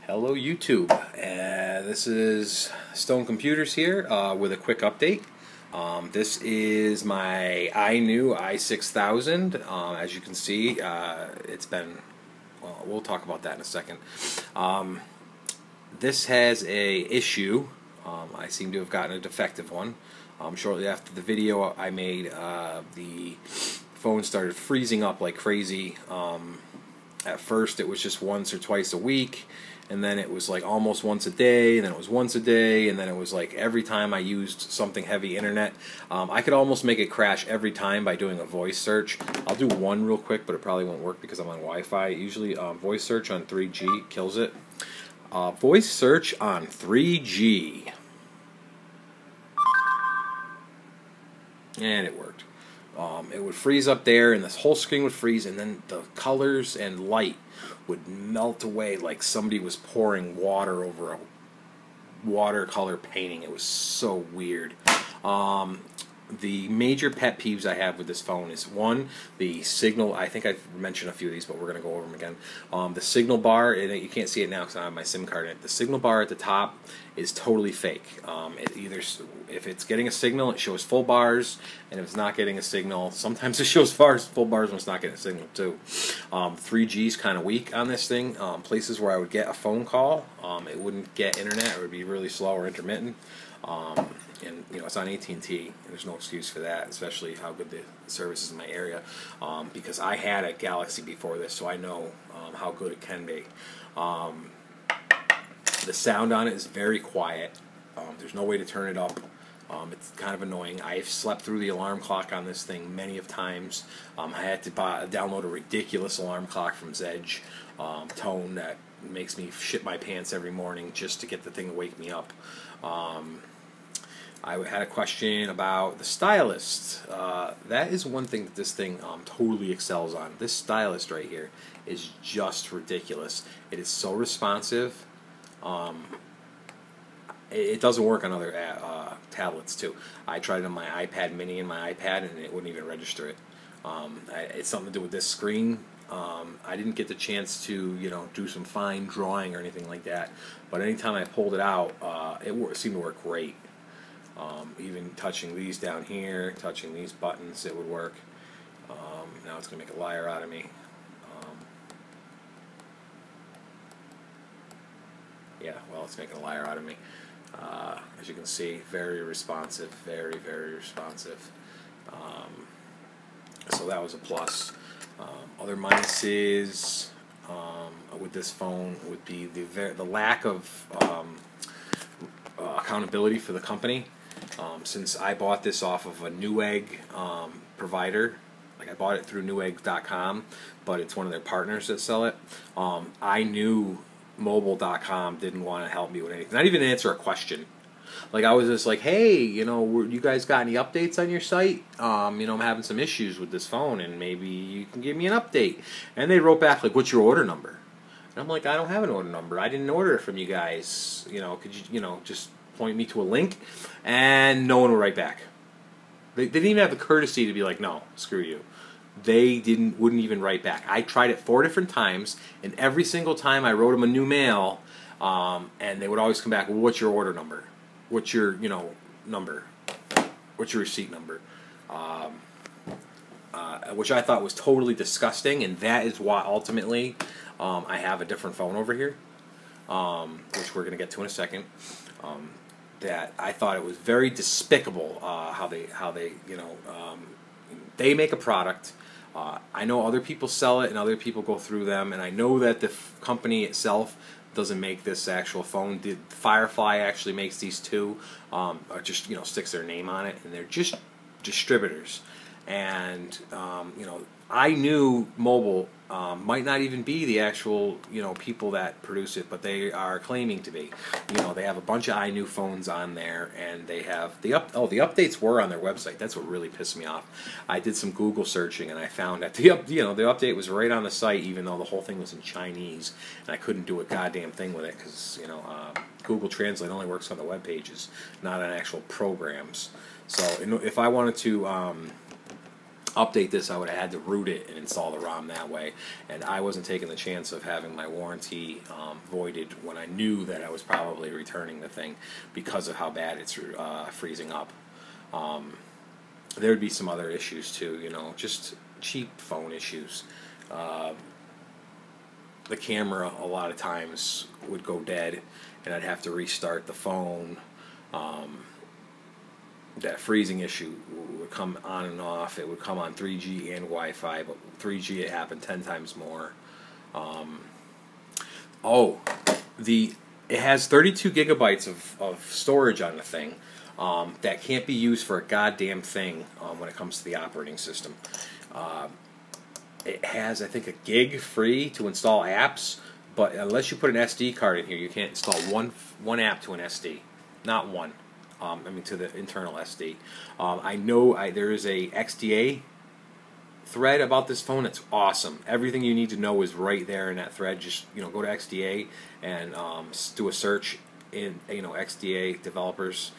Hello YouTube, this is Stone Computers here with a quick update. This is my iNew i6000. As you can see, it's been, well, we'll talk about that in a second. This has a issue. I seem to have gotten a defective one. Shortly after the video I made, the phone started freezing up like crazy. At first it was just once or twice a week, and then it was like almost once a day, and then it was once a day, and then it was like every time I used something heavy internet. I could almost make it crash every time by doing a voice search. I'll do one real quick, but it probably won't work because I'm on Wi-Fi. Usually voice search on 3G kills it. Voice search on 3G. And it worked. It would freeze up there, and this whole screen would freeze, and then the colors and light would melt away like somebody was pouring water over a watercolor painting. It was so weird. The major pet peeves I have with this phone is, one, the signal. I think I've mentioned a few of these, but we're going to go over them again. The signal bar, and you can't see it now because I have my SIM card in it. The signal bar at the top is totally fake. If it's getting a signal, it shows full bars, and if it's not getting a signal, sometimes it shows full bars when it's not getting a signal too. 3G is kind of weak on this thing. Places where I would get a phone call, it wouldn't get internet, or it would be really slow or intermittent. And it's on AT&T, and there's no excuse for that, especially how good the service is in my area, because I had a Galaxy before this, so I know how good it can be. The sound on it is very quiet. There's no way to turn it up. It's kind of annoying. I've slept through the alarm clock on this thing many of times. I had to download a ridiculous alarm clock from Zedge Tone that makes me shit my pants every morning just to get the thing to wake me up. I had a question about the stylus. That is one thing that this thing totally excels on. This stylus right here is just ridiculous. It is so responsive. It doesn't work on other tablets too. I tried it on my iPad mini and my iPad, and it wouldn't even register it. It's something to do with this screen. I didn't get the chance to do some fine drawing or anything like that, but anytime I pulled it out, it seemed to work great. Even touching these down here, touching these buttons, it would work. Now it's going to make a liar out of me. Yeah, well, it's making a liar out of me. As you can see, very responsive, very, very responsive. So that was a plus. Other minuses with this phone would be the lack of accountability for the company. Since I bought this off of a Newegg provider, like I bought it through Newegg.com, but it's one of their partners that sell it. iNew Mobile.com didn't want to help me with anything, not even answer a question. Like, I was just like, hey, you guys got any updates on your site? I'm having some issues with this phone, and maybe you can give me an update. And they wrote back like, what's your order number? And I'm like, I don't have an order number. I didn't order it from you guys. Could you just point me to a link? And no one would write back. They didn't even have the courtesy to be like, no, screw you. They wouldn't even write back. I tried it 4 different times, and every single time I wrote them a new mail, and they would always come back, well, what's your order number? What's your, number? What's your receipt number? Which I thought was totally disgusting, and that is why ultimately I have a different phone over here, which we're going to get to in a second. That I thought it was very despicable how they they make a product. I know other people sell it and other people go through them, and I know that the company itself doesn't make this actual phone. Firefly actually makes these too, or just sticks their name on it, and they're just distributors. And iNew Mobile might not even be the actual people that produce it, but they are claiming to be. They have a bunch of iNew phones on there, and they have the updates were on their website. That's what really pissed me off. I did some Google searching, and I found that the update was right on the site, even though the whole thing was in Chinese, and I couldn't do a goddamn thing with it because Google Translate only works on the web pages, not on actual programs. So if I wanted to update this, I would have had to root it and install the ROM that way, and I wasn't taking the chance of having my warranty voided when I knew that I was probably returning the thing because of how bad it's freezing up. There would be some other issues too, you know, just cheap phone issues. The camera a lot of times would go dead, and I'd have to restart the phone. That freezing issue would come on and off. It would come on 3G and Wi-Fi, but 3G it happened 10 times more. It has 32 gigabytes of storage on the thing. That can't be used for a goddamn thing when it comes to the operating system. It has, I think, a gig free to install apps, but unless you put an SD card in here, you can't install one app to an SD. Not one. I mean, to the internal SD. I know there is a XDA thread about this phone. It's awesome. Everything you need to know is right there in that thread. Just, you know, go to XDA and do a search in, you know, XDA developers.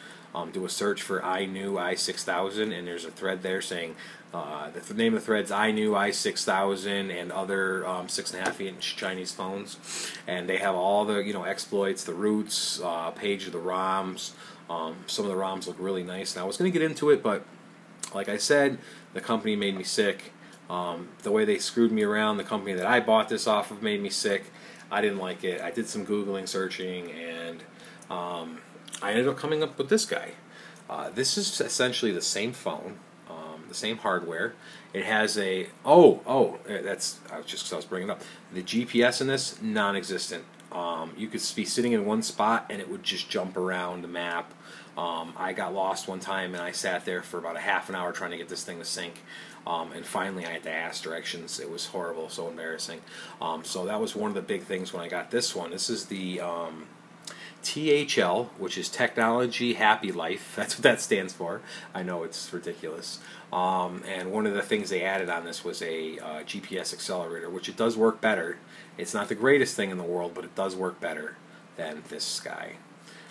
Do a search for iNew i6000, and there's a thread there saying the name of the thread's iNew i6000 and other 6.5-inch Chinese phones, and they have all the, you know, exploits, the roots, page of the ROMs. Some of the ROMs look really nice, and I was going to get into it, but like I said, the company made me sick. The way they screwed me around, the company that I bought this off of made me sick. I didn't like it. I did some Googling, searching, and I ended up coming up with this guy. This is essentially the same phone, the same hardware. It has a that's I was just 'cause I was bringing it up. The GPS in this non-existent. You could be sitting in one spot and it would just jump around the map. I got lost one time and I sat there for about a half an hour trying to get this thing to sync. And finally I had to ask directions. It was horrible, so embarrassing. So that was one of the big things when I got this one. This is the THL, which is Technology Happy Life. That's what that stands for. I know it's ridiculous. And one of the things they added on this was a GPS accelerator, which it does work better. It's not the greatest thing in the world, but it does work better than this guy.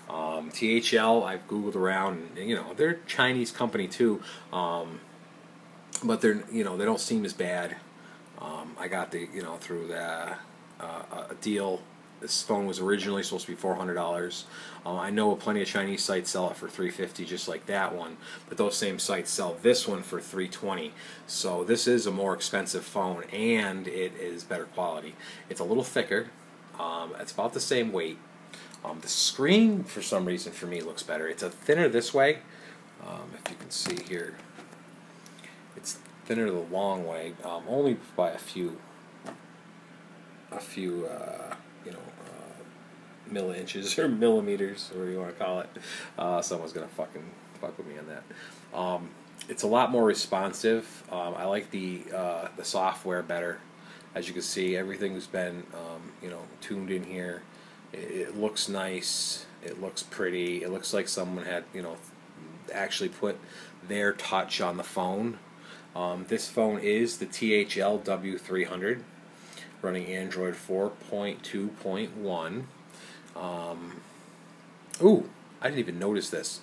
THL, I've Googled around, and, you know, they're a Chinese company too, but they're, you know, they don't seem as bad. I got the, you know, through the a deal. This phone was originally supposed to be $400. I know plenty of Chinese sites sell it for $350, just like that one. But those same sites sell this one for $320. So this is a more expensive phone, and it is better quality. It's a little thicker. It's about the same weight. The screen, for some reason, for me, looks better. It's a thinner this way. If you can see here, it's thinner the long way, only by a few. You know, milli-inches or millimeters, or whatever you want to call it. Someone's gonna fuck with me on that. It's a lot more responsive. I like the software better. As you can see, everything's been you know, tuned in here. It looks nice. It looks pretty. It looks like someone had, you know, actually put their touch on the phone. This phone is the THL W300. Running Android 4.2.1. Ooh, I didn't even notice this.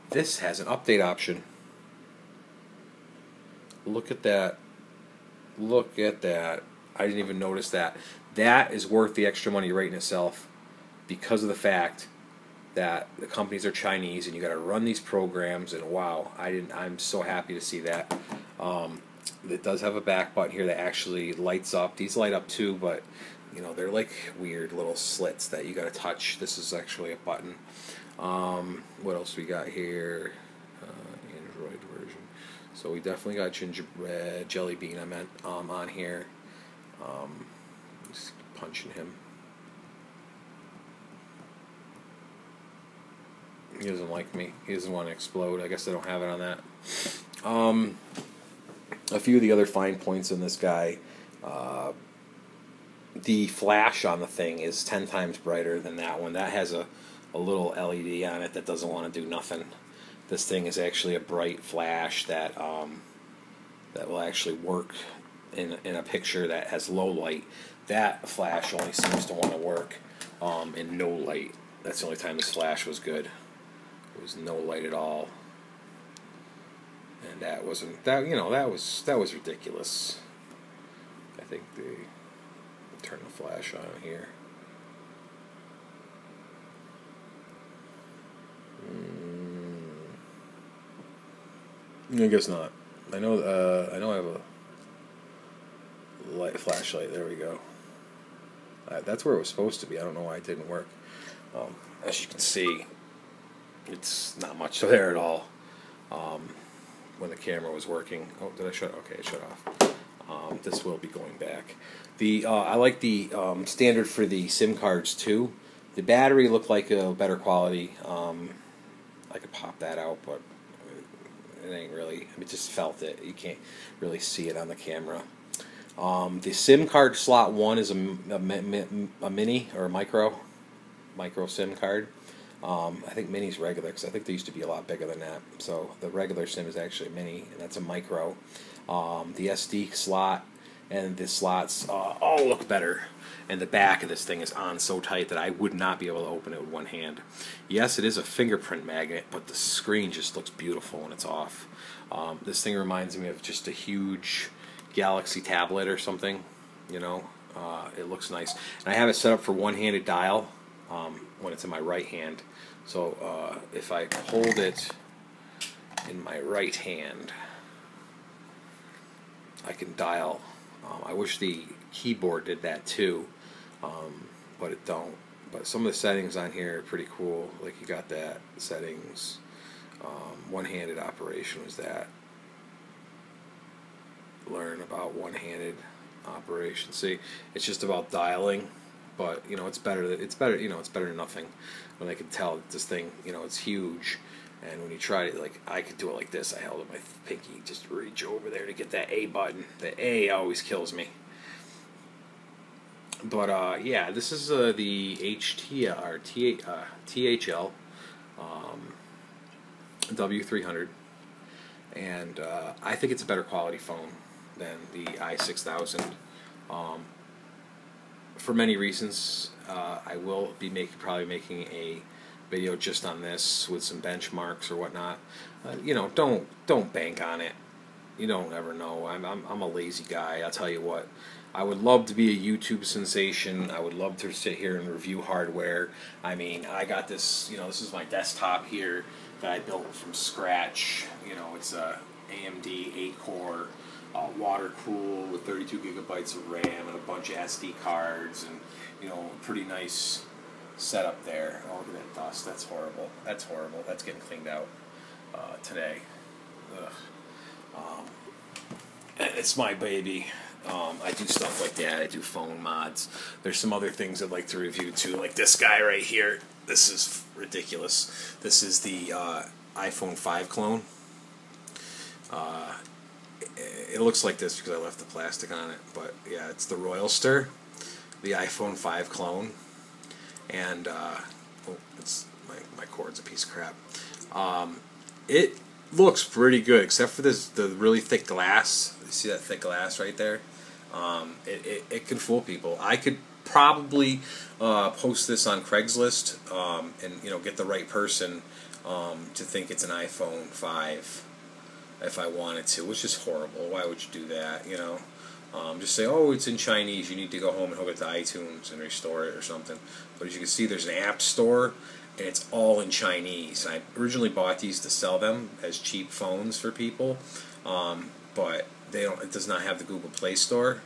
This has an update option. Look at that. Look at that. I didn't even notice that. That is worth the extra money right in itself, because of the fact that the companies are Chinese and you got to run these programs. And wow, I'm so happy to see that. It does have a back button here that actually lights up. These light up too, but you know, they're like weird little slits that you got to touch. This is actually a button. What else we got here? Android version. So we definitely got gingerbread jelly bean. I meant on here. Just punching him. He doesn't like me. He doesn't want to explode. I guess they don't have it on that. A few of the other fine points in this guy. The flash on the thing is 10 times brighter than that one. That has a little LED on it that doesn't want to do nothing. This thing is actually a bright flash that that will actually work in a picture that has low light. That flash only seems to want to work in no light. That's the only time this flash was good. It was no light at all. And that wasn't that that was ridiculous. I think they turn the flash on here. I guess not. I know I have a flashlight. There we go. That's where it was supposed to be. I don't know why it didn't work. As you can see, it's not much there at all. When the camera was working. Oh, did I shut? Okay, it shut off. This will be going back. I like the standard for the SIM cards too. The battery looked like a better quality. I could pop that out, but it ain't really. I mean, just felt it. You can't really see it on the camera. The SIM card slot 1 is a mini or a micro SIM card. I think mini's regular because I think they used to be a lot bigger than that. So the regular SIM is actually a mini, and that's a micro. The SD slot and the slots all look better. And the back of this thing is on so tight that I would not be able to open it with one hand. Yes, it is a fingerprint magnet, but the screen just looks beautiful when it's off. This thing reminds me of just a huge Galaxy tablet or something. You know, it looks nice. And I have it set up for one-handed dial when it's in my right hand. So if I hold it in my right hand, I can dial. I wish the keyboard did that too, but it don't. But some of the settings on here are pretty cool. Like you got that settings, one-handed operation was that. Learn about one-handed operation. See, it's just about dialing, but you know it's better. It's better. You know it's better than nothing. When I can tell that this thing, you know, it's huge. And when you try it, like I could do it like this. I held up my pinky, just reach over there to get that A button. The A always kills me. But yeah, this is the THL W300, and I think it's a better quality phone than the i6000 for many reasons. I will be probably making a video just on this with some benchmarks or whatnot. You know, don't bank on it. You don't ever know. I'm a lazy guy. I'll tell you what. I would love to be a YouTube sensation. I would love to sit here and review hardware. I mean, I got this. You know, this is my desktop here that I built from scratch. You know, it's a AMD 8-core, water cooled with 32 gigabytes of RAM and a bunch of SD cards, and you know, pretty nice setup there. Oh, look at that dust. That's horrible. That's horrible. That's getting cleaned out today. Ugh. It's my baby. I do stuff like that. I do phone mods. There's some other things I'd like to review too, like this guy right here. This is ridiculous. This is the iPhone 5 clone. It looks like this because I left the plastic on it, but yeah, it's the Royalster, the iPhone 5 clone. And oh, it's my cord's a piece of crap. It looks pretty good, except for the really thick glass. You see that thick glass right there? It can fool people. I could probably post this on Craigslist and you know get the right person to think it's an iPhone 5 if I wanted to, which is horrible. Why would you do that? You know. Just say, oh, it's in Chinese, you need to go home and hook it to iTunes and restore it or something. But as you can see, there's an app store, and it's all in Chinese. I originally bought these to sell them as cheap phones for people, but they don't. It does not have the Google Play Store.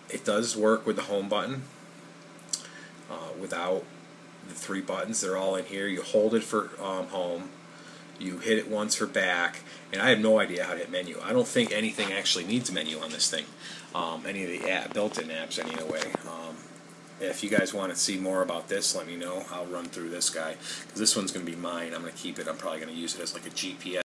It does work with the home button without the 3 buttons. They're all in here. You hold it for home. You hit it once for back, and I have no idea how to hit menu. I don't think anything actually needs a menu on this thing. Any of the built-in apps, anyway. If you guys want to see more about this, let me know. I'll run through this guy, because this one's going to be mine. I'm going to keep it. I'm probably going to use it as like a GPS.